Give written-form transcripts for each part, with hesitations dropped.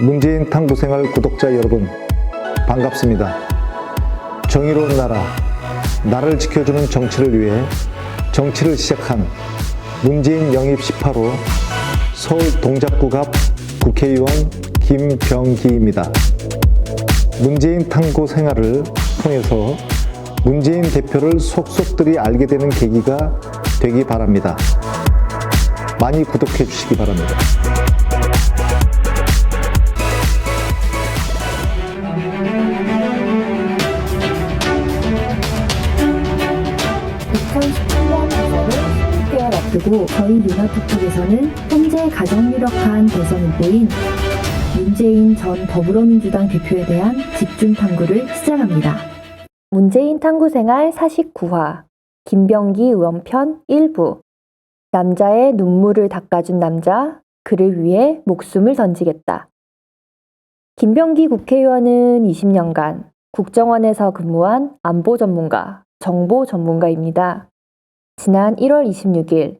문재인 탐구생활 구독자 여러분, 반갑습니다. 정의로운 나라, 나를 지켜주는 정치를 위해 정치를 시작한 문재인 영입 18호 서울 동작구 갑 국회의원 김병기입니다. 문재인 탐구 생활을 통해서 문재인 대표를 속속들이 알게 되는 계기가 되기 바랍니다. 많이 구독해 주시기 바랍니다. 앞두고 저희 윤화투 쪽에서는 현재 가장 유력한 대선 후보인 문재인 전 더불어민주당 대표에 대한 집중 탐구를 시작합니다. 문재인 탐구생활 49화 김병기 의원 편 1부 남자의 눈물을 닦아준 남자, 그를 위해 목숨을 던지겠다. 김병기 국회의원은 20년간 국정원에서 근무한 안보 전문가, 정보 전문가입니다. 지난 1월 26일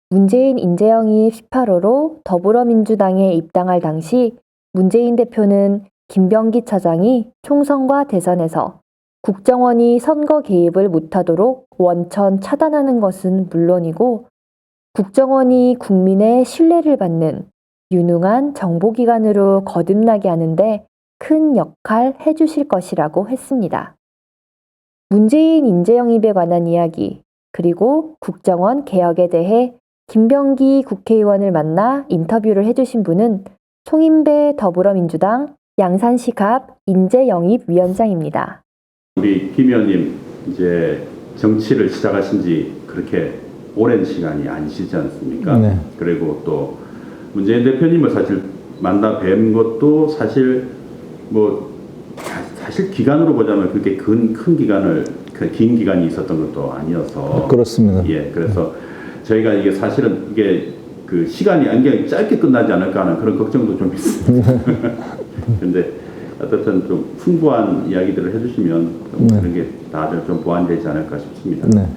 문재인 인재영입 18호로 더불어민주당에 입당할 당시 문재인 대표는 김병기 차장이 총선과 대선에서 국정원이 선거 개입을 못하도록 원천 차단하는 것은 물론이고 국정원이 국민의 신뢰를 받는 유능한 정보기관으로 거듭나게 하는데 큰 역할 해주실 것이라고 했습니다. 문재인 인재영입에 관한 이야기 그리고 국정원 개혁에 대해 김병기 국회의원을 만나 인터뷰를 해주신 분은 송인배 더불어민주당 양산시 갑 인재영입위원장입니다. 우리 김 의원님 이제 정치를 시작하신 지 그렇게 오랜 시간이 아니시지 않습니까? 네. 그리고 또 문재인 대표님을 사실 만나 뵌 것도 사실 사실 기간으로 보자면 그렇게 큰 기간을 긴 기간이 있었던 것도 아니어서 그렇습니다. 예, 그래서 저희가 이게 사실은 이게 그 시간이 굉장히 짧게 끝나지 않을까 하는 그런 걱정도 좀 있습니다. 그런데 어쨌든 좀 풍부한 이야기들을 해주시면 그런 게 다들 좀 보완되지 않을까 싶습니다. 네.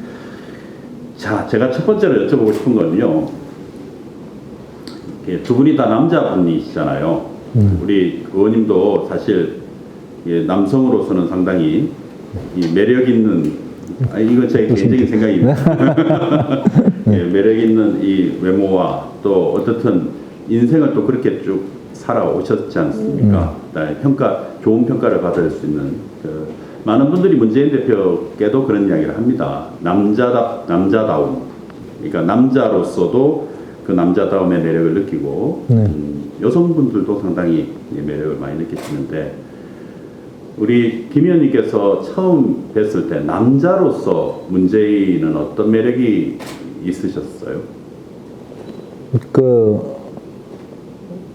자, 제가 첫 번째로 여쭤보고 싶은 건요. 두 분이 다 남자분이시잖아요. 우리 의원님도 사실 남성으로서는 상당히 이 매력 있는, 이건 제 개인적인 생각입니다. 예, 매력 있는 이 외모와 또 어떻든 인생을 또 그렇게 쭉 살아오셨지 않습니까? 좋은 평가를 받을 수 있는 많은 분들이 문재인 대표께도 그런 이야기를 합니다. 남자다움. 그러니까 남자로서도 그 남자다움의 매력을 느끼고 여성분들도 상당히 매력을 많이 느끼시는데 우리 김 의원님께서 처음 뵀을 때 남자로서 문재인은 어떤 매력이 있으셨어요?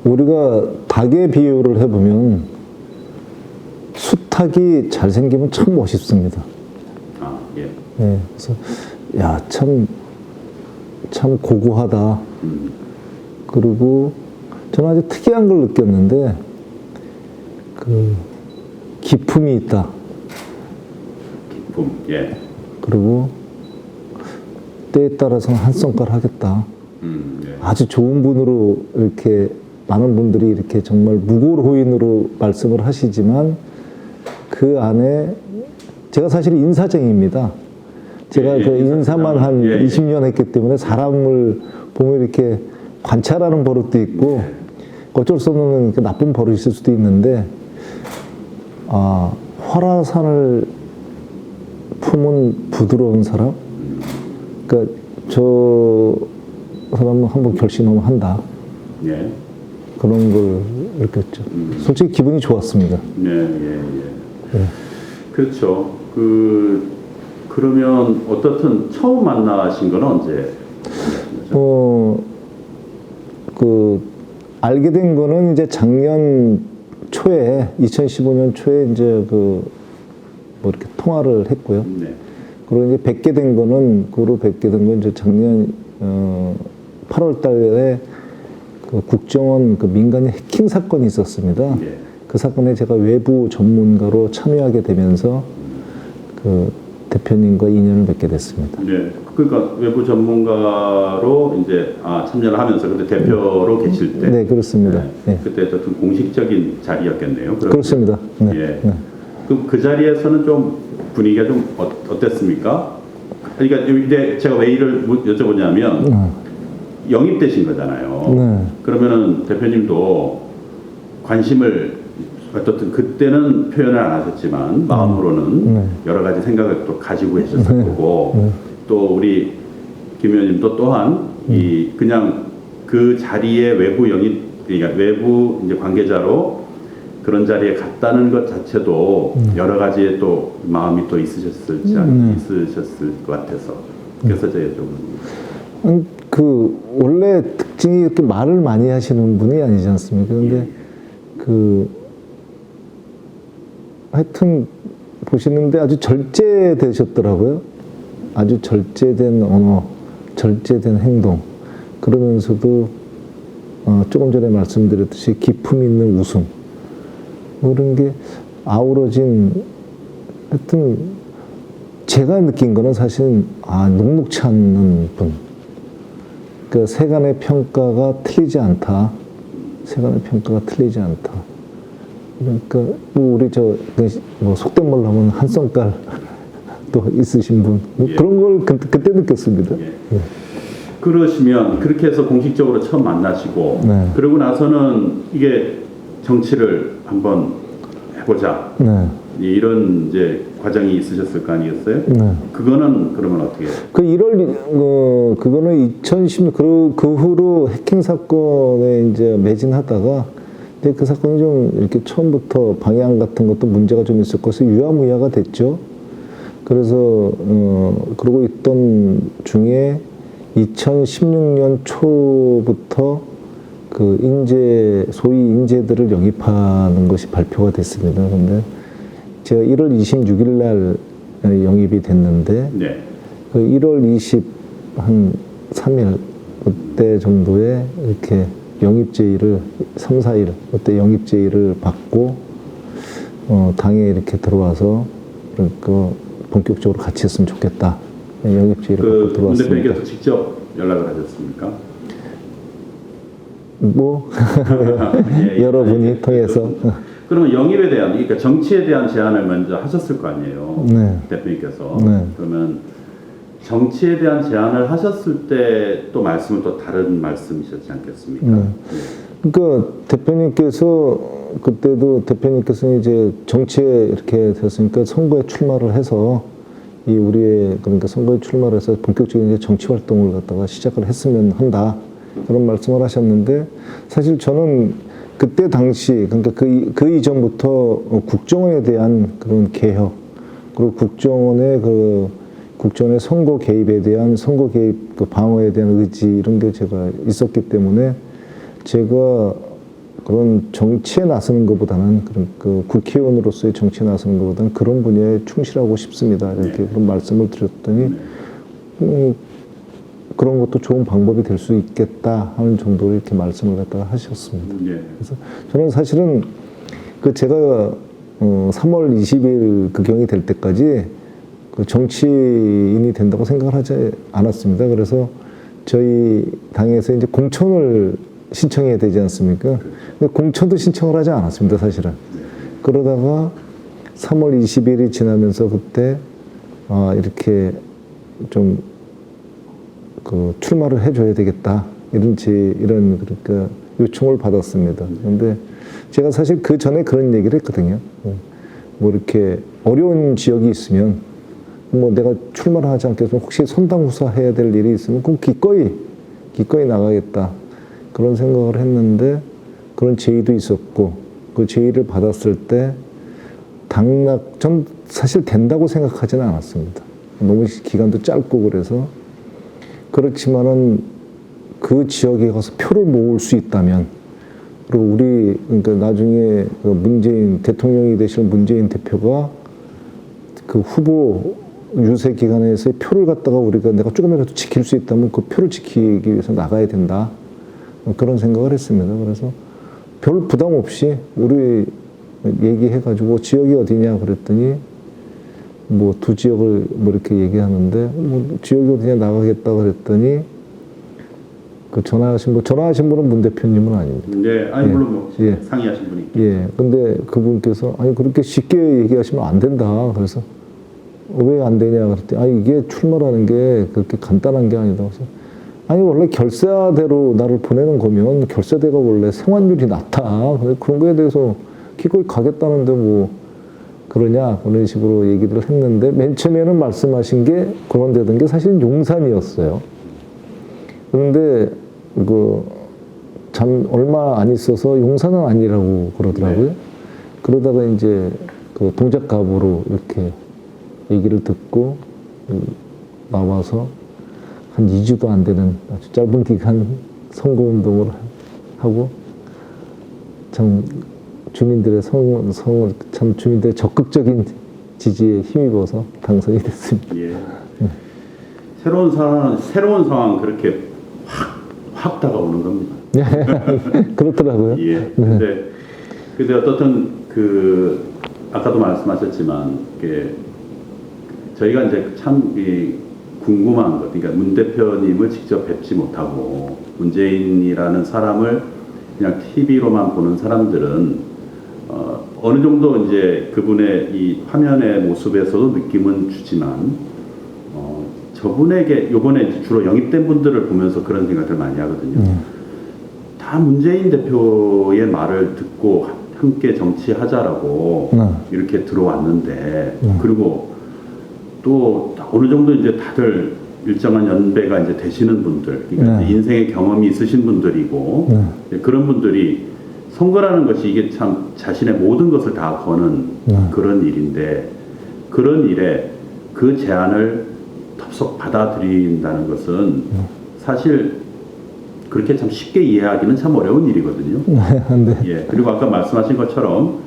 우리가 닭의 비유를 해보면 숱하기 잘생기면 참 멋있습니다. 아, 예. 예, 그래서 야, 참 고고하다. 그리고 저는 아주 특이한 걸 느꼈는데 기품이 있다. 기품, 예. 그리고 때에 따라서는 한 성깔 하겠다. 예. 아주 좋은 분으로 이렇게 많은 분들이 이렇게 정말 무고로인으로 말씀을 하시지만 그 안에 제가 사실 인사쟁이입니다. 제가 그 인사만 한 20년 했기 때문에 사람을 보면 이렇게 관찰하는 버릇도 있고 어쩔 수 없는 나쁜 버릇이 있을 수도 있는데 화라산을 품은 부드러운 사람? 그러니까 저 사람은 한번 결심하면 한다. 예. 그런 걸 느꼈죠. 솔직히 기분이 좋았습니다. 예. 그렇죠. 그러면 어떻든 처음 만나신 건 언제? 알게 된 거는 이제 작년 초에 2015년 초에 이제 이렇게 통화를 했고요. 네. 그리고 이제 뵙게 된 거는 이제 작년 8월 달에 국정원 민간인 해킹 사건이 있었습니다. 그 사건에 제가 외부 전문가로 참여하게 되면서 대표님과 인연을 맺게 됐습니다. 네. 그러니까 외부 전문가로 이제 참여를 하면서 그때 대표로 계실 때. 네, 그렇습니다. 네. 그때 어떤 공식적인 자리였겠네요. 그렇습니다. 네. 예. 네. 그 자리에서는 좀 분위기가 좀 어땠습니까? 그러니까 이제 제가 왜 이를 여쭤보냐면 영입되신 거잖아요. 네. 그러면은 대표님도 관심을 어떻든 그때는 표현을 안 하셨지만 마음으로는 여러 가지 생각을 또 가지고 계셨을 거고 또 우리 김 의원님도 또한 이 그냥 그 자리에 외부 영입 그러니까 외부 이제 관계자로 그런 자리에 갔다는 것 자체도 여러 가지의 또 마음이 또 있으셨을 것 같아서 그래서 제가 좀 원래 특징이 이렇게 말을 많이 하시는 분이 아니지 않습니까? 근데 하여튼 보시는데 아주 절제되셨더라고요. 아주 절제된 언어, 절제된 행동. 그러면서도 조금 전에 말씀드렸듯이 기품 있는 웃음. 그런 게 아우러진 하여튼 제가 느낀 거는 사실은 녹록치 않는 분. 그 세간의 평가가 틀리지 않다. 세간의 평가가 틀리지 않다. 그러니까 우리 속된 말로 하면 한성깔 또 있으신 분 그런 걸 그때 느꼈습니다. 예. 그러시면 그렇게 해서 공식적으로 처음 만나시고 네. 그러고 나서는 이게 정치를 한번 해보자 네. 이런 이제 과정이 있으셨을 거 아니겠어요? 네. 그거는 그러면 어떻게 해요? 그거는 2016 그 후로 해킹 사건에 이제 매진하다가 이제 그 사건이 좀 이렇게 처음부터 방향 같은 것도 문제가 좀 있을 것이 유야무야가 됐죠. 그래서 그러고 있던 중에 2016년 초부터 소위 인재들을 영입하는 것이 발표가 됐습니다. 그런데 제가 1월 26일 날 영입이 됐는데, 네. 1월 23일 그때 정도에 이렇게 영입 제의를 3, 4일 그때 영입 제의를 받고 당에 이렇게 들어와서 본격적으로 같이 했으면 좋겠다. 영입 제의를 받고 들어왔습니다. 문 대표님께서 직접 연락을 하셨습니까? 여러분이 통해서. 그러면 영입에 대한, 그러니까 정치에 대한 제안을 먼저 하셨을 거 아니에요. 네. 대표님께서. 네. 그러면 정치에 대한 제안을 하셨을 때 또 말씀은 또 다른 말씀이셨지 않겠습니까? 네. 그러니까 대표님께서 이제 정치에 이렇게 됐으니까 선거에 출마를 해서 그러니까 선거에 출마를 해서 본격적인 이제 정치 활동을 갖다가 시작을 했으면 한다. 그런 말씀을 하셨는데 사실 저는 그때 당시 그러니까 그 이전부터 국정원에 대한 그런 개혁 그리고 국정원의 선거 개입에 대한 선거 개입 방어에 대한 의지 이런 게 제가 있었기 때문에 제가 그런 정치에 나서는 것보다는 그런 국회의원으로서의 정치에 나서는 것보다는 그런 분야에 충실하고 싶습니다. 이렇게 그런 말씀을 드렸더니 그런 것도 좋은 방법이 될 수 있겠다 하는 정도로 이렇게 말씀을 갖다가 하셨습니다. 그래서 저는 사실은 제가 3월 20일 경이 될 때까지 정치인이 된다고 생각을 하지 않았습니다. 그래서 저희 당에서 이제 공천을 신청해야 되지 않습니까? 근데 공천도 신청을 하지 않았습니다, 사실은. 그러다가 3월 20일이 지나면서 그때 이렇게 좀 출마를 해줘야 되겠다 이런 그러니까 요청을 받았습니다. 그런데 제가 사실 그 전에 그런 얘기를 했거든요. 이렇게 어려운 지역이 있으면 내가 출마를 하지 않겠으면 혹시 선당후사 해야 될 일이 있으면 꼭 기꺼이 나가겠다 그런 생각을 했는데 그런 제의도 있었고 그 제의를 받았을 때 전 사실 된다고 생각하지는 않았습니다. 너무 기간도 짧고 그래서 그렇지만은 그 지역에 가서 표를 모을 수 있다면 그리고 그러니까 나중에 대통령이 되실 문재인 대표가 그 후보 유세 기간에서의 표를 갖다가 내가 조금이라도 지킬 수 있다면 그 표를 지키기 위해서 나가야 된다. 그런 생각을 했습니다. 그래서 별 부담 없이 우리 얘기해가지고 지역이 어디냐 그랬더니 뭐 두 지역을 뭐 이렇게 얘기하는데 뭐 지역이 어디냐 나가겠다고 그랬더니 그 전화하신 분은 문 대표님은 아닙니다. 네, 아니 예. 물론 뭐 예. 상의하신 분이. 예, 근데 그분께서 아니 그렇게 쉽게 얘기하시면 안 된다. 그래서 왜 안 되냐 그랬더니 아니 이게 출마라는 게 그렇게 간단한 게 아니다. 그래서 아니 원래 결사대로 나를 보내는 거면 결사대가 원래 생환율이 낮다. 그런 거에 대해서 기꺼이 가겠다는데 뭐 그러냐 그런 식으로 얘기를 했는데 맨 처음에는 말씀하신 게 거론되던 게 사실 용산이었어요. 그런데 참 얼마 안 있어서 용산은 아니라고 그러더라고요. 네. 그러다가 이제 그 동작갑으로 이렇게 얘기를 듣고 나와서 한 2주도 안 되는 아주 짧은 기간 선거운동을 하고 참 주민들의 주민들의 적극적인 지지에 힘입어서 당선이 됐습니다. 예. 새로운 상황 그렇게 확 다가오는 겁니다. 그렇더라고요. 예. 근데 어떻든 아까도 말씀하셨지만 저희가 이제 참 궁금한 것, 그러니까 문 대표님을 직접 뵙지 못하고 문재인이라는 사람을 그냥 TV로만 보는 사람들은 어느 정도 이제 그분의 이 화면의 모습에서도 느낌은 주지만 저분에게 요번에 주로 영입된 분들을 보면서 그런 생각을 많이 하거든요. 다 문재인 대표의 말을 듣고 함께 정치하자라고 이렇게 들어왔는데 그리고 또 어느 정도 이제 다들 일정한 연배가 이제 되시는 분들, 그러니까 이제 인생의 경험이 있으신 분들이고 그런 분들이 선거라는 것이 이게 참 자신의 모든 것을 다 거는 그런 일인데 그런 일에 그 제안을 덥석 받아들인다는 것은 사실 그렇게 참 쉽게 이해하기는 참 어려운 일이거든요. 네. 예. 그리고 아까 말씀하신 것처럼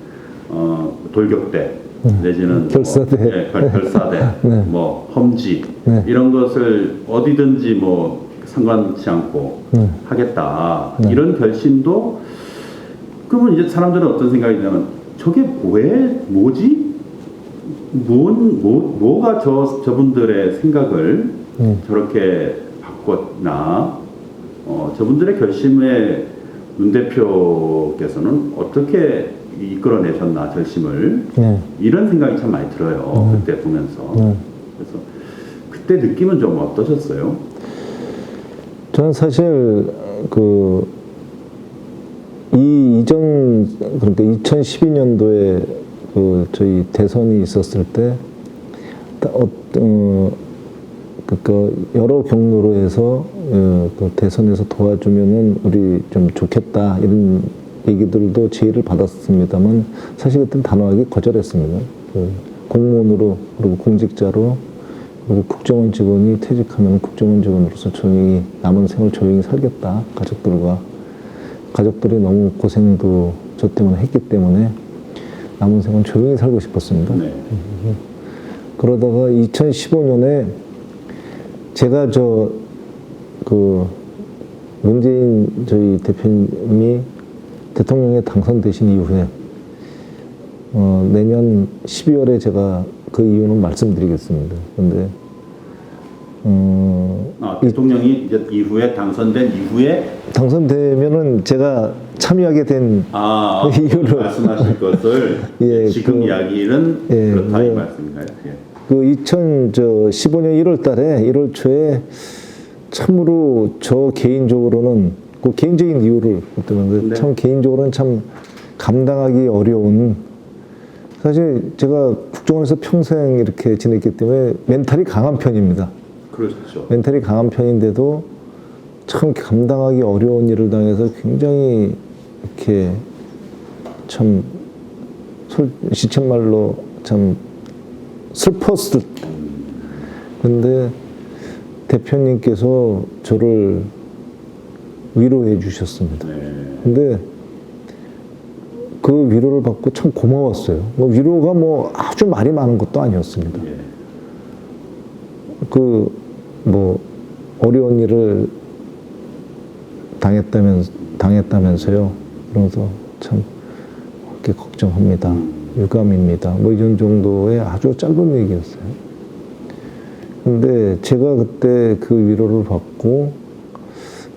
돌격대 내지는 결사대, 뭐, 결사대, 네. 뭐 험지 네. 이런 것을 어디든지 뭐 상관치 않고 하겠다 이런 결심도 그러면 이제 사람들은 어떤 생각이 드냐면 저게 뭐지? 뭐가 저분들의 생각을 저렇게 바꿨나? 저분들의 결심에 문 대표께서는 어떻게 이끌어내셨나 결심을 이런 생각이 참 많이 들어요. 그때 보면서 그래서 그때 느낌은 좀 어떠셨어요? 저는 사실 그러니까 2012년도에 저희 대선이 있었을 때 그러니까 여러 경로로 해서 그 대선에서 도와주면은 우리 좀 좋겠다 이런 얘기들도 제의를 받았습니다만 사실 그때는 단호하게 거절했습니다. 공무원으로 그리고 공직자로 그리고 국정원 직원이 퇴직하면 국정원 직원으로서 조용히 남은 생을 조용히 살겠다. 가족들이 너무 고생도 저 때문에 했기 때문에 남은 생은 조용히 살고 싶었습니다. 네. 그러다가 2015년에 제가 문재인 저희 대표님이 대통령에 당선되신 이후에 내년 12월에 제가 그 이유는 말씀드리겠습니다. 근데 대통령이 이제 이후에 당선된 이후에 당선되면은 제가 참여하게 된 이유를 말씀하실 것을 예, 지금 이야기는 예, 그렇다 이 말씀인가요? 예. 2015년 1월 달에 1월 초에 참으로 저 개인적으로는 그 개인적인 이유를 때문에 참 개인적으로는 참 감당하기 어려운 사실 제가 국정원에서 평생 이렇게 지냈기 때문에 멘탈이 강한 편입니다. 그렇죠. 멘탈이 강한 편인데도 참 감당하기 어려운 일을 당해서 굉장히 이렇게 참 시쳇말로 참 슬펐을 근데 대표님께서 저를 위로해 주셨습니다. 근데 그 위로를 받고 참 고마웠어요. 위로가 뭐 아주 말이 많은 것도 아니었습니다. 어려운 일을 당했다면서요. 그래서 참 그렇게 걱정합니다. 유감입니다. 뭐 이런 정도의 아주 짧은 얘기였어요. 근데 제가 그때 그 위로를 받고,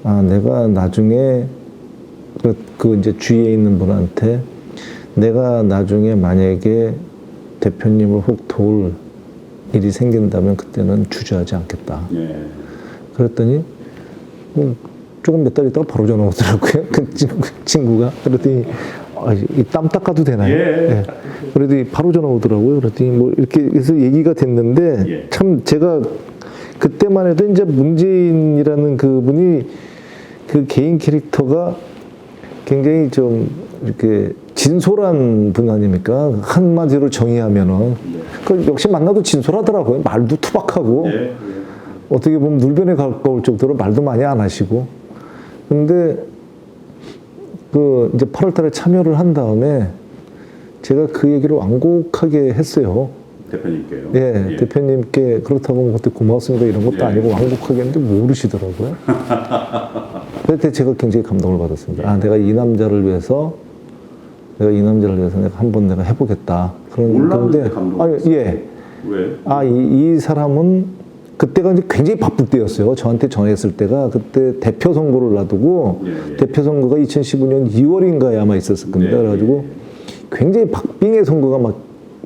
아, 내가 나중에 그 이제 주위에 있는 분한테 내가 나중에 만약에 대표님을 혹 도울 일이 생긴다면 그때는 주저하지 않겠다. 예. 그랬더니 조금 몇 달 있다가 바로 전화 오더라고요. 그 친구가. 그랬더니 이 땀 닦아도 되나요? 예. 그랬더니 바로 전화 오더라고요. 그랬더니 뭐 이렇게 해서 얘기가 됐는데 예. 참 제가 그때만 해도 이제 문재인이라는 그분이 그 개인 캐릭터가 굉장히 좀 이렇게 진솔한 분 아닙니까? 한마디로 정의하면은. 그 역시 만나도 진솔하더라고요. 말도 투박하고. 예. 예. 어떻게 보면 눌변에 가까울 정도로 말도 많이 안 하시고. 근데 그 이제 8월 달에 참여를 한 다음에 제가 그 얘기를 완곡하게 했어요. 대표님께요. 예, 대표님께 그렇다고 뭐 그때 고맙습니다 이런 것도 예. 아니고 완곡하게 했는데 모르시더라고요. 그때 제가 굉장히 감동을 받았습니다. 아, 내가 이 남자를 위해서 내가 한번 내가 해보겠다. 몰랐는데 감동을 아, 예. 왜? 아, 이 사람은 그때가 이제 굉장히 바쁠 때였어요. 저한테 전화했을 때가 그때 대표 선거를 놔두고 예. 대표 선거가 2015년 2월인가에 아마 있었을 겁니다. 예. 그래가지고 굉장히 박빙의 선거가 막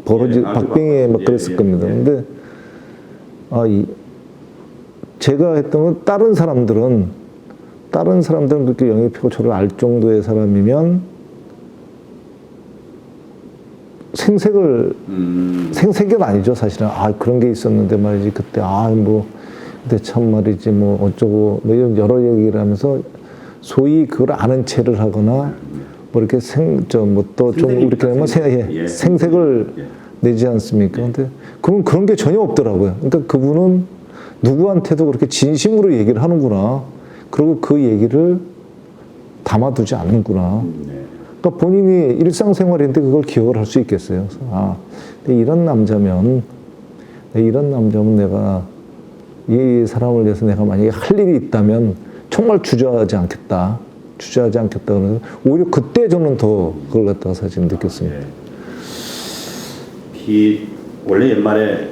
예, 아주 박빙에 막 그랬을 겁니다. 근데 제가 했던 건 다른 사람들은 그렇게 영입하고 저를 알 정도의 사람이면 생색은 아니죠, 사실은. 아, 그런 게 있었는데 말이지, 그때, 근데 참 말이지, 뭐, 어쩌고, 뭐, 이런 여러 얘기를 하면서 소위 그걸 아는 체를 하거나, 뭐, 이렇게 또 좀, 이렇게 하면 생색을 내지 않습니까? 근데 그런 게 전혀 없더라고요. 그러니까 그분은 누구한테도 그렇게 진심으로 얘기를 하는구나. 그리고 그 얘기를 담아두지 않는구나. 그러니까 본인이 일상생활인데 그걸 기억을 할 수 있겠어요. 그래서 근데 이런 남자면 내가 이 사람을 위해서 내가 만약에 할 일이 있다면 정말 주저하지 않겠다. 그러면서 오히려 그때 저는 더 그걸 갖다가 사실 느꼈습니다. 원래 옛말에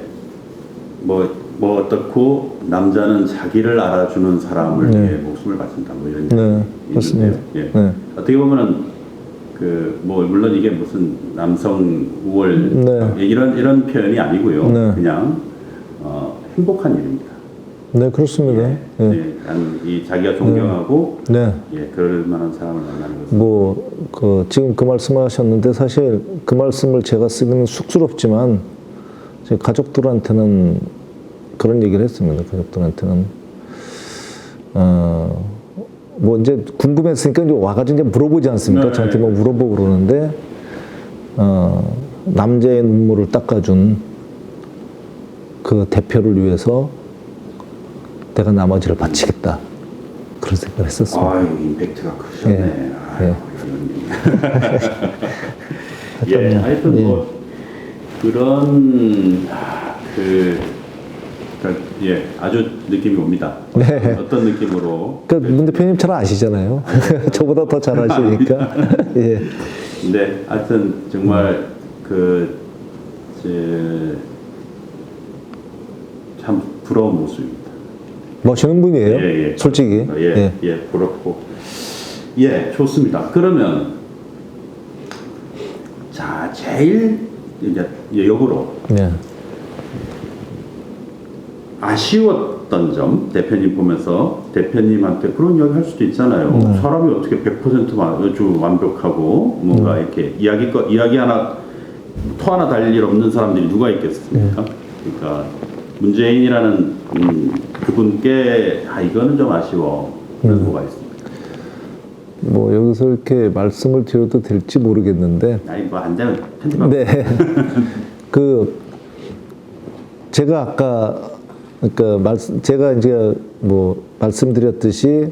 뭐 어떻고 남자는 자기를 알아주는 사람을 위해 목숨을 바친다 뭐 이런 얘기 그렇습니다. 있는데요. 예. 어떻게 보면은 물론 이게 무슨 남성 우월 이런 표현이 아니고요. 그냥 행복한 일입니다. 네, 그렇습니다. 이 자기가 존경하고 그럴 만한 사람을 만나는 것은 지금 그 말씀을 하셨는데 사실 그 말씀을 제가 쓰기는 쑥스럽지만 제 가족들한테는 그런 얘기를 했습니다. 가족들한테는 이제 궁금했으니까 이제 와가지고 이제 물어보지 않습니까? 저한테 뭐 물어보고 그러는데 남자의 눈물을 닦아준 그 대표를 위해서 내가 나머지를 바치겠다. 그런 생각을 했었습니다. 아유, 임팩트가 크셨네. 하여튼 그런 아주 느낌이 옵니다. 어떤 느낌으로? 그러니까 문 대표님 잘 아시잖아요. 저보다 더 잘 아시니까. 근데 하여튼 정말 참 부러운 모습입니다. 멋있는 분이에요. 솔직히. 부럽고. 좋습니다. 그러면 자, 제일 이제 역으로 아쉬웠던 점 대표님 보면서 대표님한테 그런 이야기 할 수도 있잖아요. 사람이 어떻게 100% 아주 완벽하고 뭔가 이렇게 이야기 하나 토 하나 달릴 일 없는 사람들이 누가 있겠습니까? 그러니까 문재인이라는 그분께 이거는 좀 아쉬워. 그런 뭐가 있습니까? 여기서 이렇게 말씀을 드려도 될지 모르겠는데. 안 되면 편집하고. 제가 아까 제가 이제 말씀드렸듯이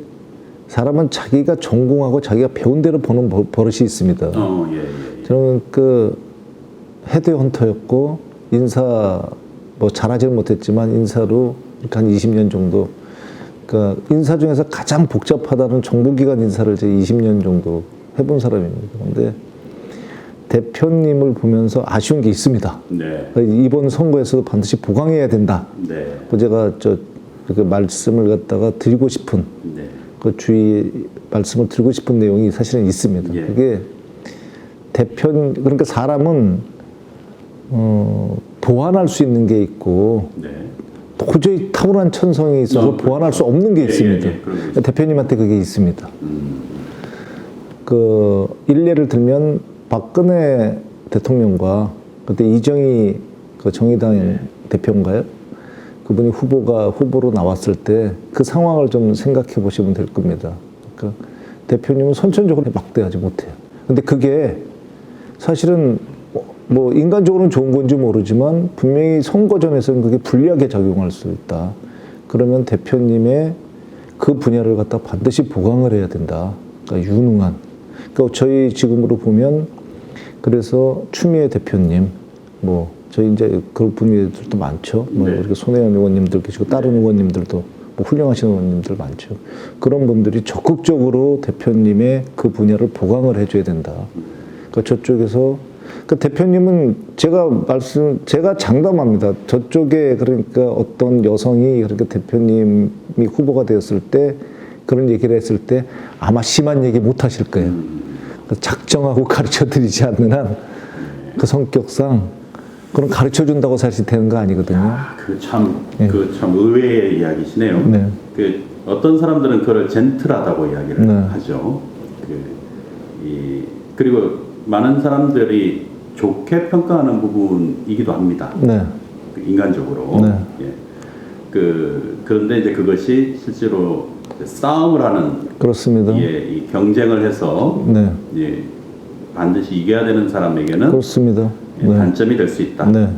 사람은 자기가 전공하고 자기가 배운 대로 보는 버릇이 있습니다. 저는 헤드헌터였고 인사 잘하지는 못했지만 인사로 이렇게 한 20년 정도. 인사 중에서 가장 복잡하다는 정보기관 인사를 제 20년 정도 해본 사람입니다. 근데 대표님을 보면서 아쉬운 게 있습니다. 네. 이번 선거에서도 반드시 보강해야 된다. 네. 그 제가 그 말씀을 갖다가 드리고 싶은 네. 그 주의 말씀을 드리고 싶은 내용이 사실은 있습니다. 예. 그게 그러니까 사람은 보완할 수 있는 게 있고 네. 도저히 타고난 천성이 있어서 보완할 수 없는 게 예, 있습니다. 예, 예, 그런 게 있습니다. 대표님한테 그게 있습니다. 그 일례를 들면 박근혜 대통령과 그때 이정희 그 정의당 대표인가요? 그분이 후보로 나왔을 때 그 상황을 좀 생각해 보시면 될 겁니다. 그러니까 대표님은 선천적으로 막대하지 못해요. 근데 그게 사실은 뭐 인간적으로는 좋은 건지 모르지만 분명히 선거전에서는 그게 불리하게 작용할 수 있다. 그러면 대표님의 그 분야를 갖다 반드시 보강을 해야 된다. 그러니까 유능한. 그러니까 저희 지금으로 보면 그래서 추미애 대표님, 뭐 저희 이제 그 분들도 많죠. 뭐 네. 이렇게 손혜원 의원님들 계시고 다른 의원님들도 뭐 훌륭하신 의원님들 많죠. 그런 분들이 적극적으로 대표님의 그 분야를 보강을 해줘야 된다. 그러니까 저쪽에서 그 대표님은 제가 장담합니다. 저쪽에 그러니까 어떤 여성이 그렇게 대표님이 후보가 되었을 때 그런 얘기를 했을 때 아마 심한 얘기 못 하실 거예요. 작정하고 가르쳐 드리지 않는 한 그 성격상 그런 가르쳐 준다고 사실 되는 거 아니거든요. 그 참 의외의 이야기시네요. 네. 그 어떤 사람들은 그걸 젠틀하다고 이야기를 네. 하죠. 그리고 많은 사람들이 좋게 평가하는 부분이기도 합니다. 네. 인간적으로. 네. 예. 그런데 이제 그것이 실제로 싸움을 하는 그렇습니다. 이 경쟁을 해서 네. 예, 반드시 이겨야 되는 사람에게는 그렇습니다. 예, 네. 단점이 될 수 있다. 네.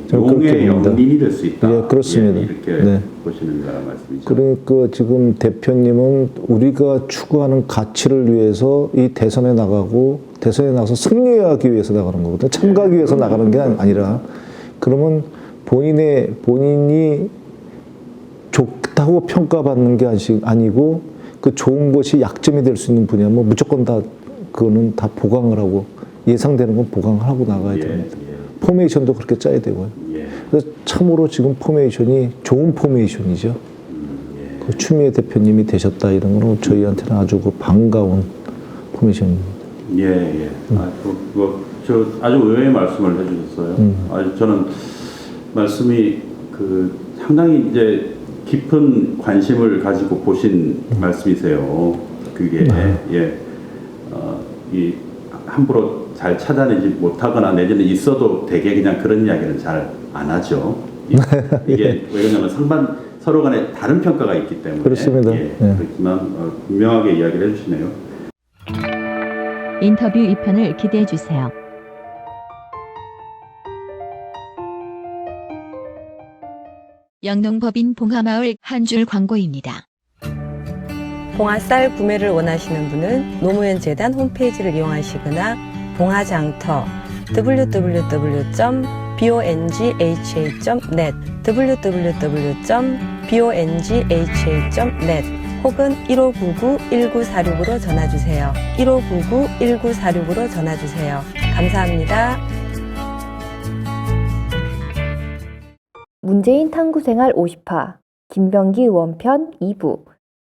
저는 그렇게 용의 봅니다. 영린이 될 수 있다. 예, 그렇습니다. 예, 이렇게 네. 보시는 거란 말씀이죠. 그러니까 지금 대표님은 우리가 추구하는 가치를 위해서 이 대선에 나가서 승리하기 위해서 나가는 거거든요. 참가하기 위해서 나가는 게 아니라 그러면 본인이 좋다고 평가받는 게 아니고 그 좋은 것이 약점이 될 수 있는 분야면 무조건 그거는 다 보강을 하고 예상되는 건 보강을 하고 나가야 됩니다. 포메이션도 그렇게 짜야 되고요. 예. 그래서 참으로 지금 포메이션이 좋은 포메이션이죠. 그 추미애 대표님이 되셨다 이런 거는 저희한테는 아주 그 반가운 포메이션입니다. 예. 저 아주 의외의 말씀을 해주셨어요. 저는 말씀이 상당히 이제 깊은 관심을 가지고 보신 말씀이세요. 그게 이 함부로 잘 찾아내지 못하거나 내지는 있어도 되게 그냥 그런 이야기는 잘 안 하죠. 이게 왜 그러냐면 서로 간에 다른 평가가 있기 때문에. 그렇습니다. 그렇지만 분명하게 이야기를 해주시네요. 인터뷰 2편을 기대해 주세요. 영농법인 봉하마을 한 줄 광고입니다. 봉화쌀 구매를 원하시는 분은 노무현 재단 홈페이지를 이용하시거나 봉화장터 www.bongha.net www.bongha.net 혹은 1599-1946으로 전화주세요. 1599-1946으로 전화주세요. 감사합니다. 문재인 탐구생활 50화 김병기 의원 편 2부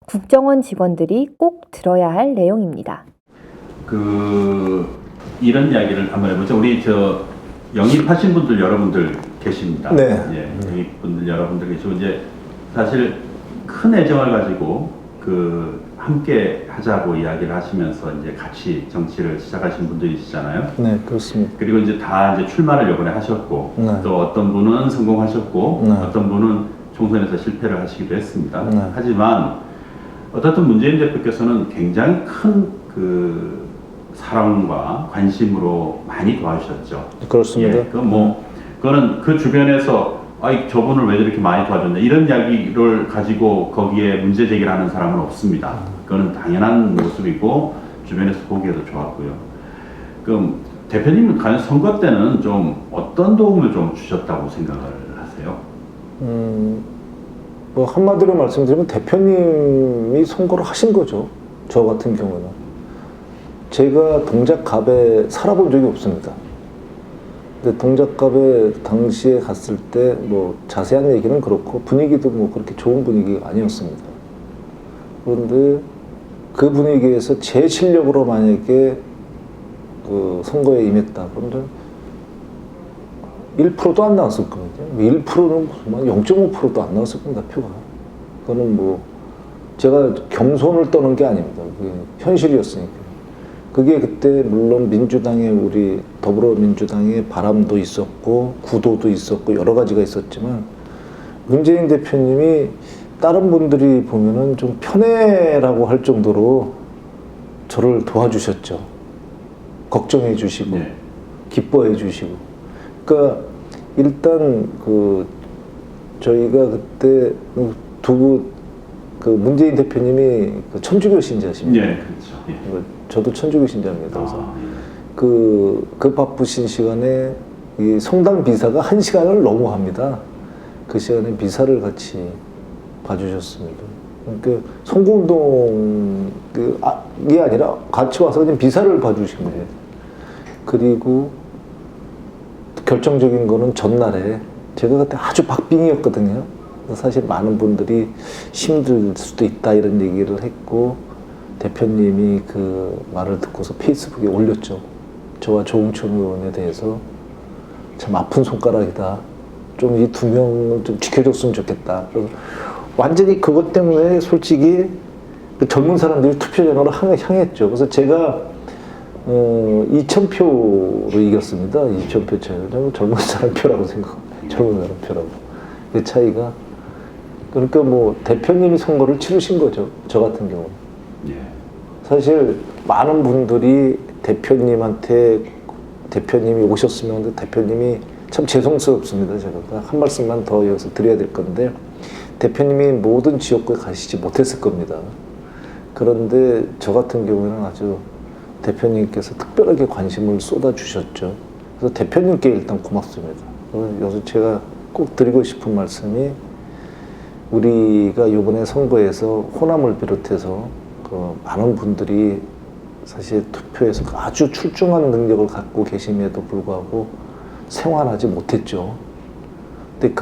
국정원 직원들이 꼭 들어야 할 내용입니다. 이런 이야기를 한번 해보죠. 우리 영입하신 분들 여러분들 계십니다. 네. 예, 영입분들 여러분들 계시고 이제 사실 큰 애정을 가지고 함께 하자고 이야기를 하시면서 이제 같이 정치를 시작하신 분들이시잖아요. 네, 그렇습니다. 그리고 이제 다 이제 출마를 이번에 하셨고 네. 또 어떤 분은 성공하셨고 네. 어떤 분은 총선에서 실패를 하시기도 했습니다. 네. 하지만 어떻든 문재인 대표께서는 굉장히 큰 사랑과 관심으로 많이 도와주셨죠. 그렇습니다. 그거는 그 주변에서 저분을 왜 저렇게 많이 도와줬냐 이런 이야기를 가지고 거기에 문제 제기를 하는 사람은 없습니다. 그거는 당연한 모습이고 주변에서 보기에도 좋았고요. 그럼 대표님은 과연 선거 때는 좀 어떤 도움을 좀 주셨다고 생각을 하세요? 한마디로 말씀드리면 대표님이 선거를 하신 거죠. 저 같은 경우는. 제가 동작갑에 살아본 적이 없습니다. 근데 동작갑에 당시에 갔을 때 뭐 자세한 얘기는 그렇고 분위기도 뭐 그렇게 좋은 분위기가 아니었습니다. 그런데 그 분위기에서 제 실력으로 만약에 그 선거에 임했다 그러면 1%도 안 나왔을 거거든요. 1%는 무슨 0.5%도 안 나왔을 겁니다, 표가. 그거는 뭐 제가 겸손을 떠는 게 아닙니다. 그게 현실이었으니까. 그게 그때 물론 민주당의 우리 더불어민주당의 바람도 있었고 구도도 있었고 여러 가지가 있었지만 문재인 대표님이 다른 분들이 보면은 좀 편애라고 할 정도로 저를 도와주셨죠. 걱정해 주시고 네. 기뻐해 주시고. 그러니까 일단 그 저희가 그때 그 문재인 대표님이 그 천주교 신자십니다. 네, 그렇죠. 예. 저도 천주교 신자입니다. 그래서 아, 예. 그 바쁘신 시간에 이 성당 비사가 1시간을 넘어갑니다. 그 시간에 비사를 같이 봐주셨습니다. 그러니까 선거운동이 아니라 같이 와서 그냥 비사를 봐주신 거예요. 그리고 결정적인 거는 전날에 제가 그때 아주 박빙이었거든요. 사실 많은 분들이 힘들 수도 있다 이런 얘기를 했고 대표님이 그 말을 듣고서 페이스북에 올렸죠. 저와 조응천 의원에 대해서 참 아픈 손가락이다. 좀 이 두 명을 좀 지켜줬으면 좋겠다. 그래서 완전히 그것 때문에 솔직히 그 젊은 사람들이 투표장으로 향했죠. 그래서 제가 2,000표로 이겼습니다. 2,000표 차이를. 저는 젊은 사람 표라고 생각합니다. 젊은 사람 표라고. 그 차이가. 그러니까 뭐 대표님이 선거를 치르신 거죠. 저 같은 경우. 예. 사실 많은 분들이 대표님이 오셨으면 대표님이 참 죄송스럽습니다. 제가 한 말씀만 더 여기서 드려야 될 건데 대표님이 모든 지역구에 가시지 못했을 겁니다. 그런데 저 같은 경우에는 아주 대표님께서 특별하게 관심을 쏟아주셨죠. 그래서 대표님께 일단 고맙습니다. 여기서 제가 꼭 드리고 싶은 말씀이 우리가 이번에 선거에서 호남을 비롯해서 그 많은 분들이 사실 투표에서 아주 출중한 능력을 갖고 계심에도 불구하고 생활하지 못했죠. 근데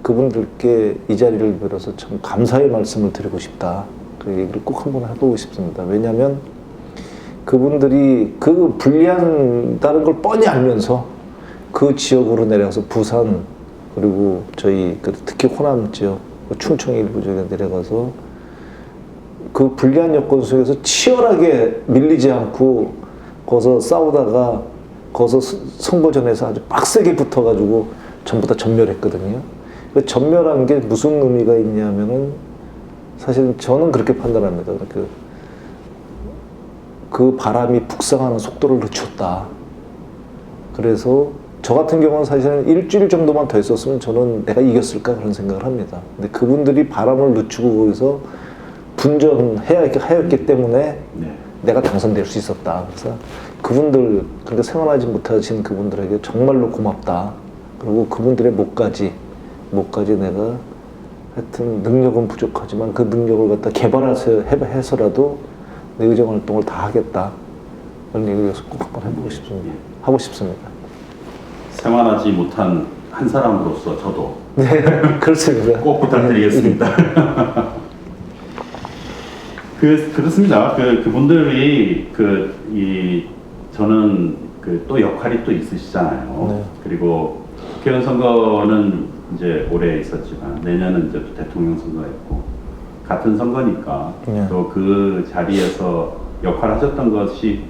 그분들께 이 자리를 빌어서 참 감사의 말씀을 드리고 싶다. 그 얘기를 꼭 한번 해보고 싶습니다. 왜냐하면 그분들이 그 불리하다는 걸 뻔히 알면서 그 지역으로 내려가서 부산 그리고 저희 특히 호남 지역 충청 일부 지역에 내려가서 그 불리한 여건 속에서 치열하게 밀리지 않고 거기서 싸우다가 거기서 선거전에서 아주 빡세게 붙어가지고 전부 다 전멸했거든요. 그 전멸한 게 무슨 의미가 있냐면은 사실 저는 그렇게 판단합니다. 그 바람이 북상하는 속도를 늦췄다. 그래서 저 같은 경우는 사실은 일주일 정도만 더 있었으면 저는 내가 이겼을까 그런 생각을 합니다. 근데 그분들이 바람을 늦추고 거기서 분전하였기 때문에 네. 내가 당선될 수 있었다. 그래서 그분들, 그러니까 생활하지 못하신 그분들에게 정말로 고맙다. 그리고 그분들의 목까지 내가 하여튼 능력은 부족하지만 그 능력을 갖다 개발해서라도 내 의정 활동을 다 하겠다. 그런 얘기를 여기서 꼭 한번 해보고 싶습니다. 하고 싶습니다. 생활하지 못한 한 사람으로서 저도 네, 그렇습니다. 꼭 부탁드리겠습니다. 그렇습니다. 그분들이 저는 또 역할이 또 있으시잖아요. 네. 그리고 국회의원 선거는 이제 올해 있었지만 내년은 이제 또 대통령 선거였고 같은 선거니까 네. 또 그 자리에서 역할하셨던 것이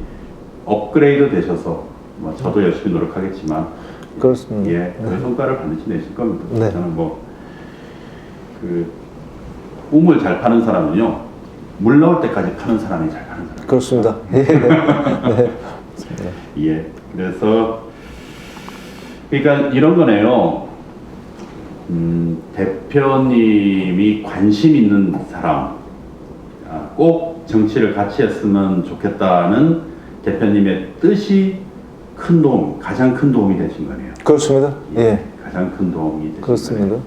업그레이드 되셔서 뭐 저도 열심히 노력하겠지만 그렇습니다. 예, 그 성과를 반드시 내실 겁니다. 네. 저는 꿈을 잘 파는 사람은요, 물 나올 때까지 파는 사람이 잘 파는 사람. 그렇습니다. 예. 네. 예, 그래서 그러니까 이런 거네요. 대표님이 관심 있는 사람, 꼭 정치를 같이 했으면 좋겠다는 대표님의 뜻이 가장 큰 도움이 되신 거네요. 그렇습니다. 예. 가장 큰 도움이 되신 그렇습니다. 거네요.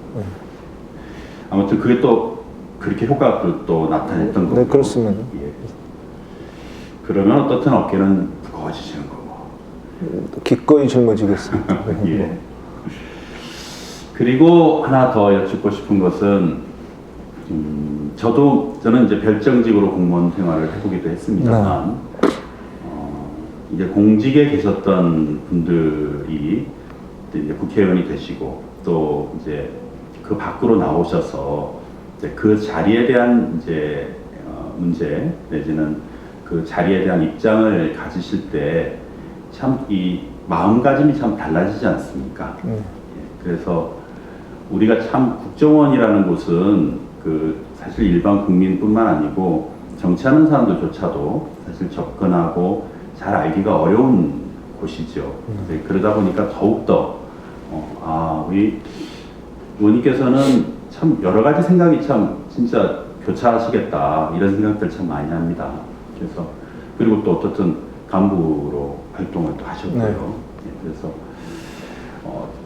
아무튼 그게 또 그렇게 효과가 또 나타냈던 거고. 네, 그렇습니다. 예. 그러면 어떻든 어깨는 무거워지시는 거고. 기꺼이 짊어지겠습니다. 예. 그리고 하나 더 여쭙고 싶은 것은 저는 이제 별정직으로 공무원 생활을 해보기도 했습니다만 이제 공직에 계셨던 분들이 이제 국회의원이 되시고 또 이제 그 밖으로 나오셔서 이제 그 자리에 대한 이제 문제 내지는 그 자리에 대한 입장을 가지실 때 참 이 마음가짐이 참 달라지지 않습니까? 예, 그래서 우리가 참 국정원이라는 곳은 그 사실 일반 국민뿐만 아니고 정치하는 사람들조차도 사실 접근하고 잘 알기가 어려운 곳이죠. 네, 그러다 보니까 더욱더 우리 의원님께서는 참 여러 가지 생각이 참 진짜 교차하시겠다 이런 생각들 참 많이 합니다. 그래서 그리고 또 어떻든 간부로 활동을 또 하셨고요. 네. 네, 그래서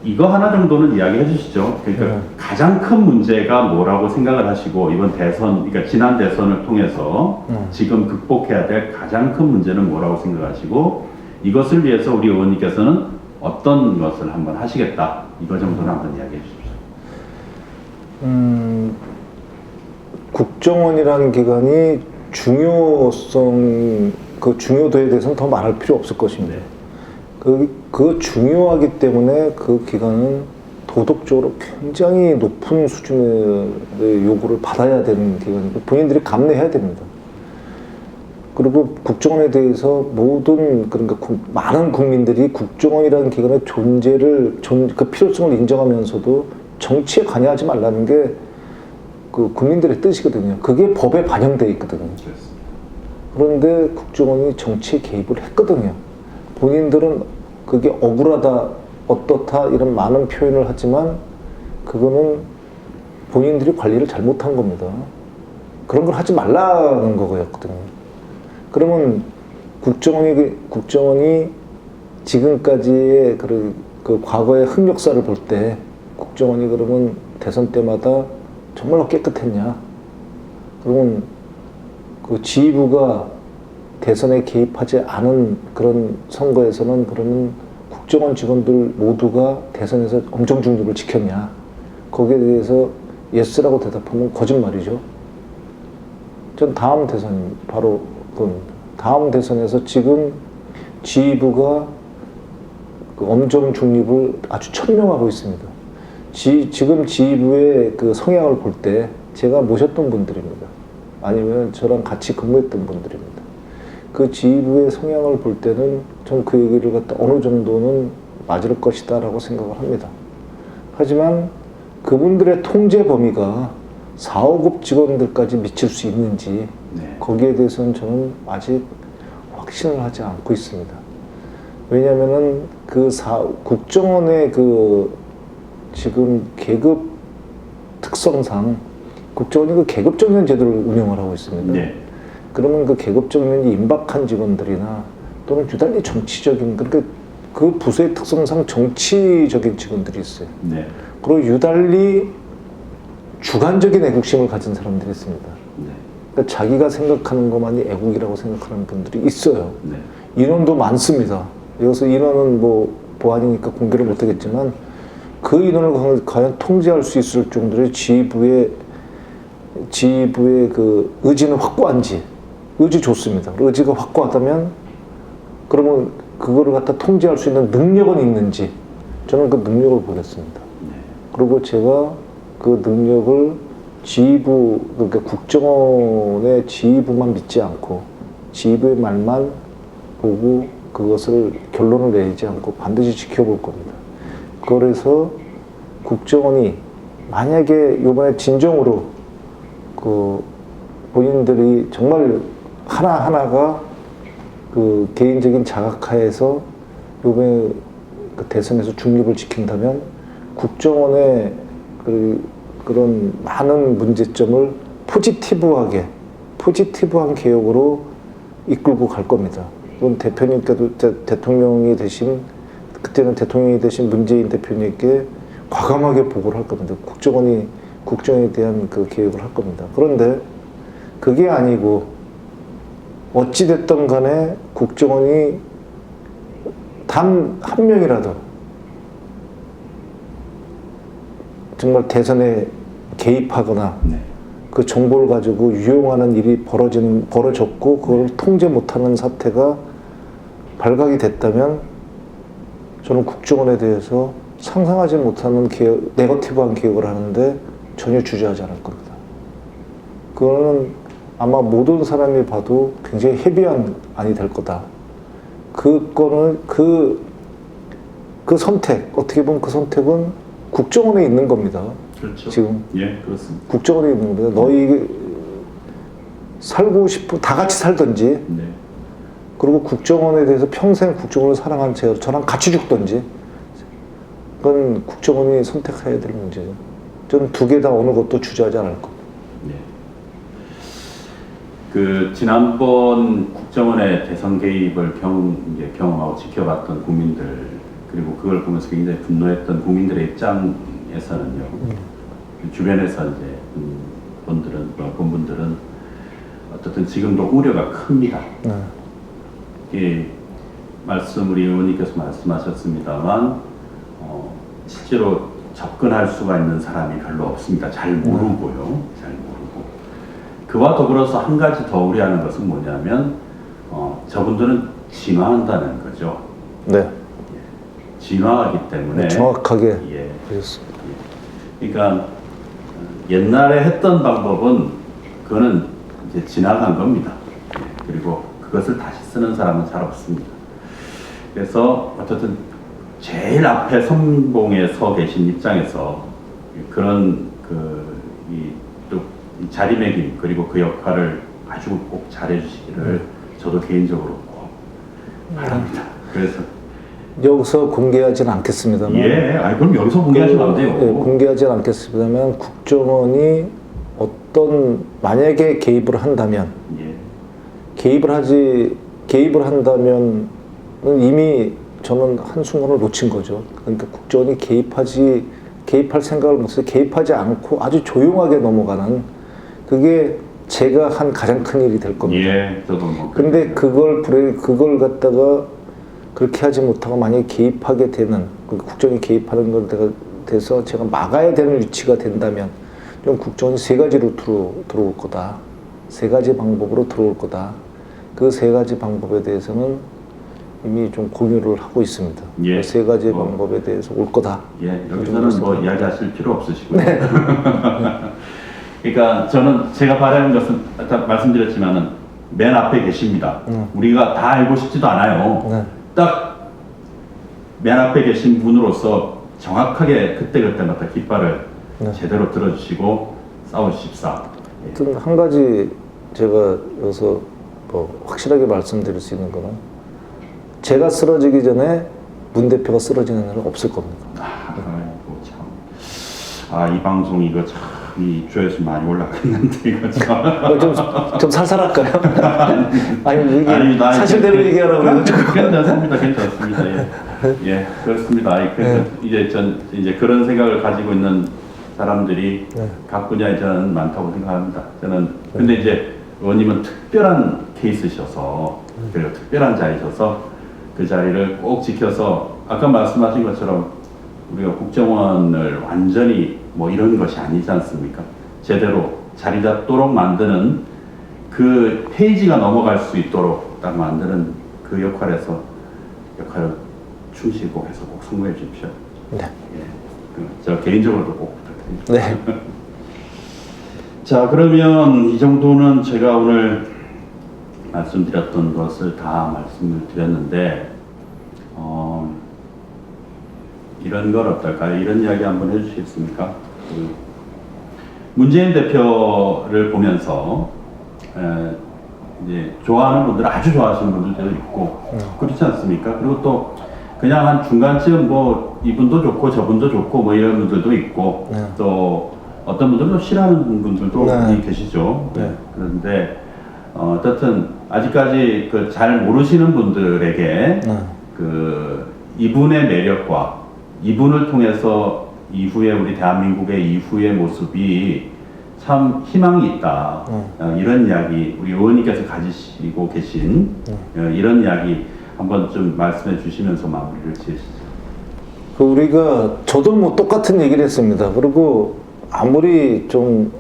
이거 하나 정도는 이야기해 주시죠. 그러니까 네. 가장 큰 문제가 뭐라고 생각을 하시고 이번 대선, 그러니까 지난 대선을 통해서 지금 극복해야 될 가장 큰 문제는 뭐라고 생각하시고 이것을 위해서 우리 의원님께서는 어떤 것을 한번 하시겠다. 이거 정도는 한번 이야기해 주십시오. 국정원이라는 기관이 그 중요도에 대해서는 더 말할 필요 없을 것입니다. 그 중요하기 때문에 그 기관은 도덕적으로 굉장히 높은 수준의 요구를 받아야 되는 기관이고 본인들이 감내해야 됩니다. 그리고 국정원에 대해서 그러니까 많은 국민들이 국정원이라는 기관의 그 필요성을 인정하면서도 정치에 관여하지 말라는 게 그 국민들의 뜻이거든요. 그게 법에 반영되어 있거든요. 그런데 국정원이 정치에 개입을 했거든요. 본인들은 그게 억울하다, 어떻다 이런 많은 표현을 하지만 그거는 본인들이 관리를 잘못한 겁니다. 그런 걸 하지 말라는 거였거든요. 그러면 국정원이 지금까지의 그 과거의 흑역사를 볼 때 국정원이 그러면 대선 때마다 정말로 깨끗했냐? 그러면 그 지휘부가 대선에 개입하지 않은 그런 선거에서는 그러면 국정원 직원들 모두가 대선에서 엄정 중립을 지켰냐? 거기에 대해서 예스라고 대답하면 거짓말이죠. 전 다음 대선, 바로 다음 대선에서 지금 지휘부가 그 엄정 중립을 아주 천명하고 있습니다. 지금 지휘부의 그 성향을 볼 때 제가 모셨던 분들입니다. 아니면 저랑 같이 근무했던 분들입니다. 그 지휘부의 성향을 볼 때는 전 그 얘기를 갖다 어느 정도는 맞을 것이다 라고 생각을 합니다. 하지만 그분들의 통제 범위가 4, 5급 직원들까지 미칠 수 있는지 거기에 대해서는 저는 아직 확신을 하지 않고 있습니다. 왜냐하면은 국정원의 지금 계급 특성상 국정원이 그 계급정년 제도를 운영을 하고 있습니다. 네. 그러면 그 계급정년이 임박한 직원들이나 또는 유달리 정치적인, 그러니까 그 부서의 특성상 정치적인 직원들이 있어요. 네. 그리고 유달리 주관적인 애국심을 가진 사람들이 있습니다. 네. 그러니까 자기가 생각하는 것만이 애국이라고 생각하는 분들이 있어요. 네. 인원도 많습니다. 여기서 인원은 보안이니까 공개를 못하겠지만 그 인원을 과연 통제할 수 있을 정도의 지휘부의 그 의지는 확고한지, 의지 좋습니다. 의지가 확고하다면 그러면 그거를 갖다 통제할 수 있는 능력은 있는지 저는 그 능력을 보겠습니다. 그리고 제가 그 능력을 그러니까 국정원의 지휘부만 믿지 않고 지휘부의 말만 보고 그것을 결론을 내리지 않고 반드시 지켜볼 겁니다. 그래서 국정원이 만약에 이번에 진정으로 그 본인들이 정말 하나하나가 그 개인적인 자각하에서 이번에 그 대선에서 중립을 지킨다면 국정원의 그런 많은 문제점을 포지티브한 개혁으로 이끌고 갈 겁니다. 그럼 그때는 대통령이 되신 문재인 대표님께 과감하게 보고를 할 겁니다. 국정원에 대한 그 개혁을 할 겁니다. 그런데 그게 아니고 어찌됐든 간에 국정원이 단 한 명이라도 정말 대선에 개입하거나 네. 그 정보를 가지고 유용하는 일이 벌어졌고 그걸 통제 못하는 사태가 발각이 됐다면 저는 국정원에 대해서 상상하지 못하는 네거티브한 기억을 하는데 전혀 주저하지 않을 겁니다. 그거는 아마 모든 사람이 봐도 굉장히 헤비한 안이 될 거다. 그 선택, 어떻게 보면 그 선택은 국정원에 있는 겁니다. 그렇죠. 지금. 예, 그렇습니다. 국정원에 있는 겁니다. 너희 살고 싶은, 다 같이 살든지, 네. 그리고 국정원에 대해서 평생 국정원을 사랑한 저랑 같이 죽든지, 그건 국정원이 선택해야 될 문제죠. 저는 두 개 다 어느 것도 주저하지 않을 겁니다. 네. 그 지난번 국정원의 대선 개입을 이제 경험하고 지켜봤던 국민들, 그리고 그걸 보면서 굉장히 분노했던 국민들의 입장에서는요. 주변에서 이제 본분들은 어쨌든 지금도 우려가 큽니다. 예, 우리 의원님께서 말씀하셨습니다만 실제로 접근할 수가 있는 사람이 별로 없습니다. 잘 모르고요. 잘 모르고. 그와 더불어서 한 가지 더 우려하는 것은 뭐냐면 저분들은 진화한다는 거죠. 네. 진화하기 때문에 정확하게 예. 하셨습니다. 그러니까 옛날에 했던 방법은 그거는 이제 지나간 겁니다. 예. 그리고 그것을 다시 쓰는 사람은 잘 없습니다. 그래서 어쨌든 제일 앞에 선봉에 서 계신 입장에서 그런 이 자리매김 그리고 그 역할을 아주 꼭 잘해주시기를 저도 개인적으로 꼭 바랍니다. 그래서 여기서 공개하지는 않겠습니다만. 예, 아니 그럼 여기서 공개하시면 안 돼요. 예, 공개하지는 않겠습니다만 국정원이 만약에 개입을 한다면, 예. 개입을 한다면 이미 저는 한순간을 놓친 거죠. 그러니까 국정원이 개입할 생각을 못해서 개입하지 않고 아주 조용하게 넘어가는 그게 제가 한 가장 큰 일이 될 겁니다. 예, 저도 뭐. 근데 그걸 갖다가 그렇게 하지 못하고 만약에 개입하게 되는, 국정이 개입하는 걸 돼서 제가 막아야 되는 위치가 된다면 좀 국정원이 세 가지 루트로 들어올 거다. 세 가지 방법으로 들어올 거다. 그 세 가지 방법에 대해서는 이미 좀 공유를 하고 있습니다. 예. 그 세 가지 방법에 대해서 올 거다. 예, 여기서는 뭐 이야기하실 필요 없으시고요. 네. 그러니까 저는 제가 바라는 것은 아까 말씀드렸지만은 맨 앞에 계십니다. 우리가 다 알고 싶지도 않아요. 네. 딱 맨 앞에 계신 분으로서 정확하게 그때그때마다 깃발을 네. 제대로 들어주시고 싸우십사. 예. 하여튼 한 가지 제가 여기서 확실하게 말씀드릴 수 있는 거는 제가 쓰러지기 전에 문 대표가 쓰러지는 일은 없을 겁니다. 아이고 참. 이 방송 이거 참 이 조회수 많이 올라갔는데 이거 참. 좀 살살할까요? 아니 이게 아닙니다. 사실대로 얘기하라고 그래가지고. 괜찮습니다. 예, 예, 그렇습니다. 그래서 이제 그런 생각을 가지고 있는 사람들이 각 분야에 저는 많다고 생각합니다. 저는 근데 이제 의원님은 특별한 케이스셔서 그리고 특별한 자리셔서 그 자리를 꼭 지켜서 아까 말씀하신 것처럼 우리가 국정원을 완전히 뭐 이런 것이 아니지 않습니까? 제대로 자리 잡도록 만드는 그 페이지가 넘어갈 수 있도록 딱 만드는 그 역할을 충실히 꼭 해서 꼭 성공해 주십시오. 네. 예. 저 개인적으로도 꼭 부탁드립니다. 네. 자, 그러면 이 정도는 제가 오늘 말씀드렸던 것을 다 말씀을 드렸는데 이런 건 어떨까요? 이런 이야기 한번 해주시겠습니까? 문재인 대표를 보면서 이제 좋아하는 분들, 아주 좋아하시는 분들도 있고 그렇지 않습니까? 그리고 또 그냥 한 중간쯤 뭐 이분도 좋고 저분도 좋고 뭐 이런 분들도 있고 또 어떤 분들은 싫어하는 분들도 계시죠. 네. 그런데 어쨌든 아직까지 그 잘 모르시는 분들에게 그 이분의 매력과 이분을 통해서 이후에 우리 대한민국의 이후의 모습이 참 희망이 있다. 이런 이야기 우리 의원님께서 가지시고 계신 이런 이야기 한번 좀 말씀해 주시면서 마무리를 지으시죠. 그 우리가 저도 뭐 똑같은 얘기를 했습니다. 그리고 아무리 좀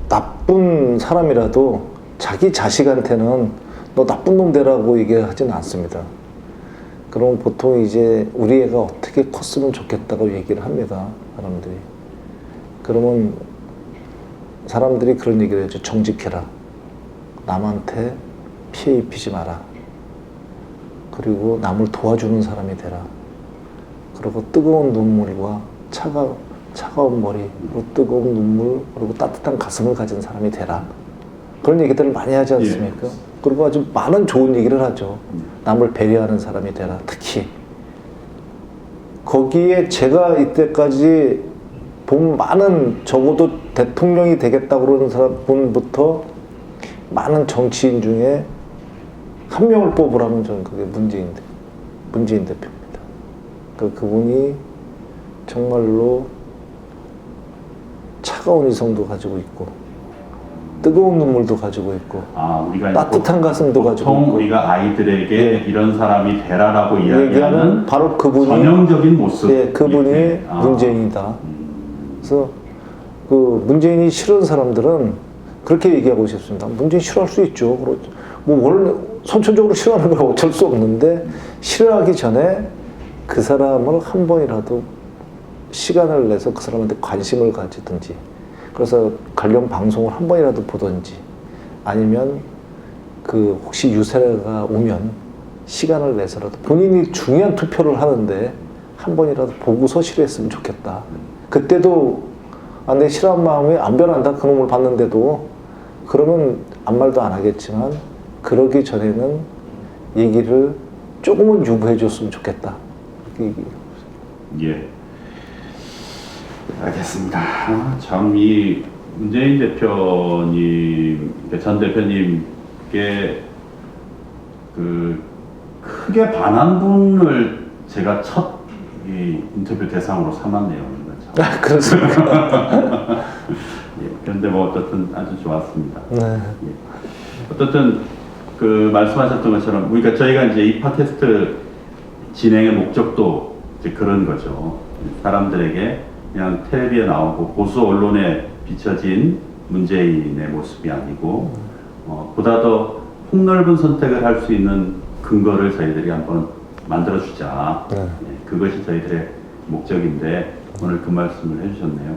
나쁜 사람이라도 자기 자식한테는 너 나쁜 놈 되라고 얘기하지는 않습니다. 그럼 보통 이제 우리 애가 어떻게 컸으면 좋겠다고 얘기를 합니다. 사람들이. 그러면 사람들이 그런 얘기를 해죠. 정직해라. 남한테 피해 입히지 마라. 그리고 남을 도와주는 사람이 되라. 그리고 뜨거운 눈물과 차가운 머리, 그리고 뜨거운 눈물, 그리고 따뜻한 가슴을 가진 사람이 되라. 그런 얘기들을 많이 하지 않습니까? 그리고 아주 많은 좋은 얘기를 하죠. 남을 배려하는 사람이 되라. 특히 거기에 제가 이때까지 본 많은, 적어도 대통령이 되겠다고 그러는 사람 분부터 많은 정치인 중에 한 명을 뽑으라면 저는 그게 문재인 대표입니다. 그분이 정말로 차가운 이성도 가지고 있고 뜨거운 눈물도 가지고 있고 우리가 따뜻한 가슴도 가지고 있고 우리가 아이들에게 이런 사람이 되라라고 이야기하는 바로 그분이 전형적인 모습. 그분이 문재인이다. 그래서 그 문재인이 싫은 사람들은 그렇게 얘기하고 싶습니다. 문재인 싫어할 수 있죠. 뭐 원래 선천적으로 싫어하는 건 어쩔 수 없는데 싫어하기 전에 그 사람을 한 번이라도 시간을 내서 그 사람한테 관심을 가지든지, 그래서 관련 방송을 한 번이라도 보든지, 아니면 그 혹시 유세가 오면 시간을 내서라도 본인이 중요한 투표를 하는데 한 번이라도 보고서 싫어했으면 좋겠다. 그때도 내 싫어한 마음이 안 변한다. 그 놈을 봤는데도 그러면 아무 말도 안 하겠지만 그러기 전에는 얘기를 조금은 유보해 줬으면 좋겠다. 예. 알겠습니다. 참 이 문재인 대표님, 전 대표님께 그 크게 반한 분을 제가 첫 인터뷰 대상으로 삼았네요. 그렇습니까? 예, 그런데 뭐 어쨌든 아주 좋았습니다. 네. 예. 어쨌든 그 말씀하셨던 것처럼 그러니까 저희가 이제 이 팟캐스트 진행의 목적도 이제 그런 거죠. 사람들에게 그냥 텔레비에 나오고 보수 언론에 비춰진 문재인의 모습이 아니고 보다 더 폭넓은 선택을 할 수 있는 근거를 저희들이 한번 만들어주자. 네. 예, 그것이 저희들의 목적인데 오늘 그 말씀을 해주셨네요.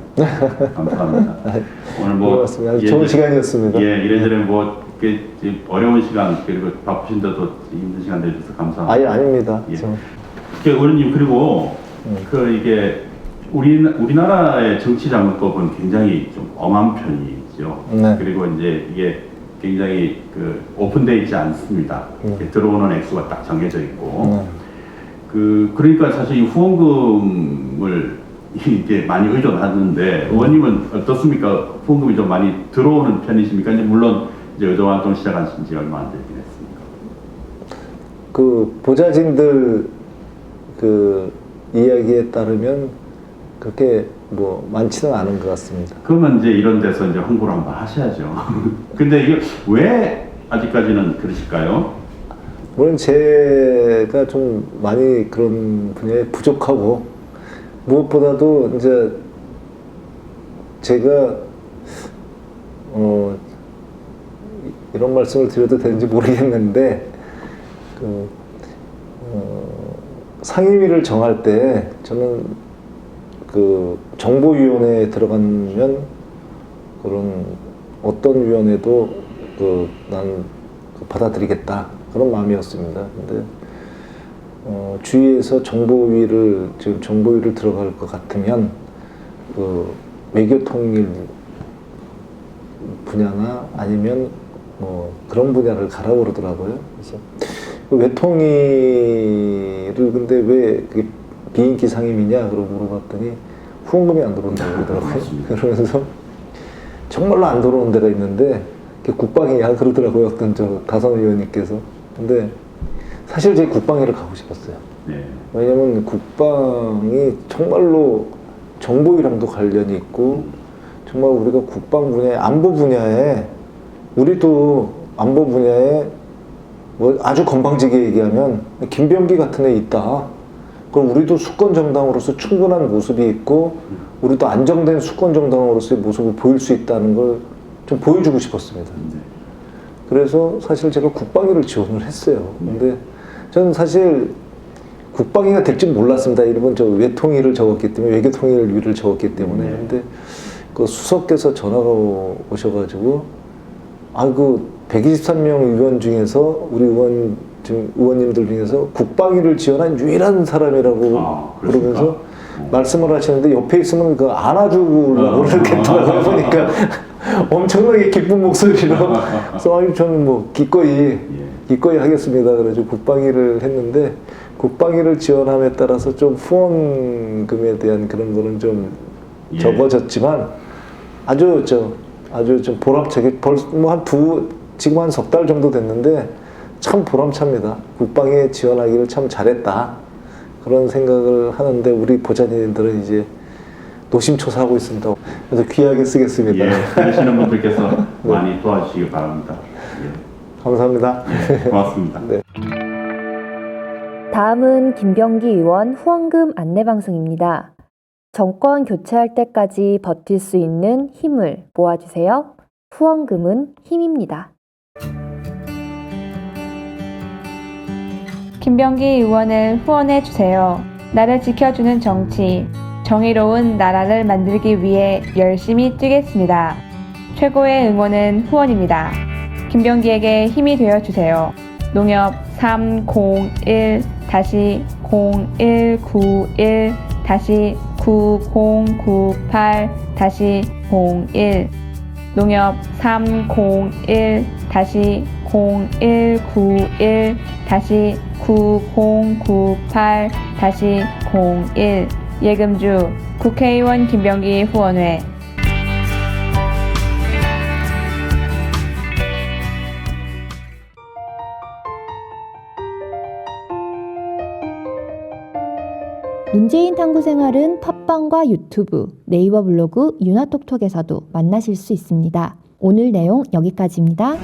감사합니다. 오늘 뭐 고맙습니다. 좋은 시간이었습니다. 예, 이래저래 뭐 어려운 시간 그리고 바쁘신데도 힘든 시간 내주셔서 감사합니다. 아예 아닙니다. 예. 의원님 그리고 그 이게 우리나라의 정치자문법은 굉장히 좀 엄한 편이죠. 네. 그리고 이제 이게 굉장히 그 오픈되어 있지 않습니다. 이렇게 들어오는 액수가 딱 정해져 있고. 그러니까 사실 이 후원금을 이게 많이 의존하는데 의원님은 어떻습니까? 후원금이 좀 많이 들어오는 편이십니까? 이제 물론 이제 의정활동 시작하신 지 얼마 안 되긴 했습니다. 그 보좌진들 그 이야기에 따르면 그렇게 뭐 많지는 않은 것 같습니다. 그러면 이제 이런 데서 이제 홍보를 한번 하셔야죠. 근데 이게 왜 아직까지는 그러실까요? 물론 제가 좀 많이 그런 분야에 부족하고 무엇보다도 이제 제가 이런 말씀을 드려도 되는지 모르겠는데 상임위를 정할 때 저는 그 정보위원회에 들어가면 그런 어떤 위원회도 난 받아들이겠다 그런 마음이었습니다. 근데 주위에서 지금 정보위를 들어갈 것 같으면 그 외교통일 분야나 아니면 뭐 그런 분야를 가라고 그러더라고요. 그래서 그 외통위를 근데 왜 그게 비인기 상임이냐 그러고 물어봤더니 후원금이 안 들어온다고 그러더라고요. 그러면서 정말로 안 들어오는 데가 있는데 그게 국방이야 그러더라고요. 어떤 다선 의원님께서. 근데 사실 제 국방위를 가고 싶었어요. 네. 왜냐면 국방이 정말로 정보위랑도 관련이 있고 정말 우리가 국방 분야에, 안보 분야에, 우리도 안보 분야에 뭐 아주 건방지게 얘기하면 김병기 같은 애 있다. 그럼 우리도 수권 정당으로서 충분한 모습이 있고 우리도 안정된 수권 정당으로서의 모습을 보일 수 있다는 걸 좀 보여주고 싶었습니다. 그래서 사실 제가 국방위를 지원을 했어요. 근데 저는 사실 국방위가 될 줄 몰랐습니다. 일본 저 외통위를 적었기 때문에, 외교통일위를 적었기 때문에. 근데 그 수석께서 전화가 오셔가지고, 그 123명 의원 중에서 우리 의원님들 중에서 국방위를 지원한 유일한 사람이라고 그러면서 말씀을 하시는데, 옆에 있으면 그 안아주려고 그러겠더라고요. 보니까 엄청나게 기쁜 목소리로. 그래서 저는 뭐 기꺼이 하겠습니다. 그래서 국방위를 했는데, 국방위를 지원함에 따라서 좀 후원금에 대한 그런 거는 좀 적어졌지만 아주 좀 보람차게 지금 한 석 달 정도 됐는데 참 보람찹니다. 국방에 지원하기를 참 잘했다. 그런 생각을 하는데 우리 보좌진들은 이제 노심초사하고 있습니다. 그래서 귀하게 쓰겠습니다. 들으시는 분들께서 많이 도와주시기 바랍니다. 감사합니다. 고맙습니다. 네. 다음은 김병기 의원 후원금 안내 방송입니다. 정권 교체할 때까지 버틸 수 있는 힘을 모아주세요. 후원금은 힘입니다. 김병기 의원을 후원해주세요. 나를 지켜주는 정치, 정의로운 나라를 만들기 위해 열심히 뛰겠습니다. 최고의 응원은 후원입니다. 김병기에게 힘이 되어주세요. 농협 301-0198-9098-01 농협 301-0191-9098-01 예금주 국회의원 김병기 후원회. 문재인 탐구 생활은 팟빵과 유튜브, 네이버 블로그, 유나톡톡에서도 만나실 수 있습니다. 오늘 내용 여기까지입니다.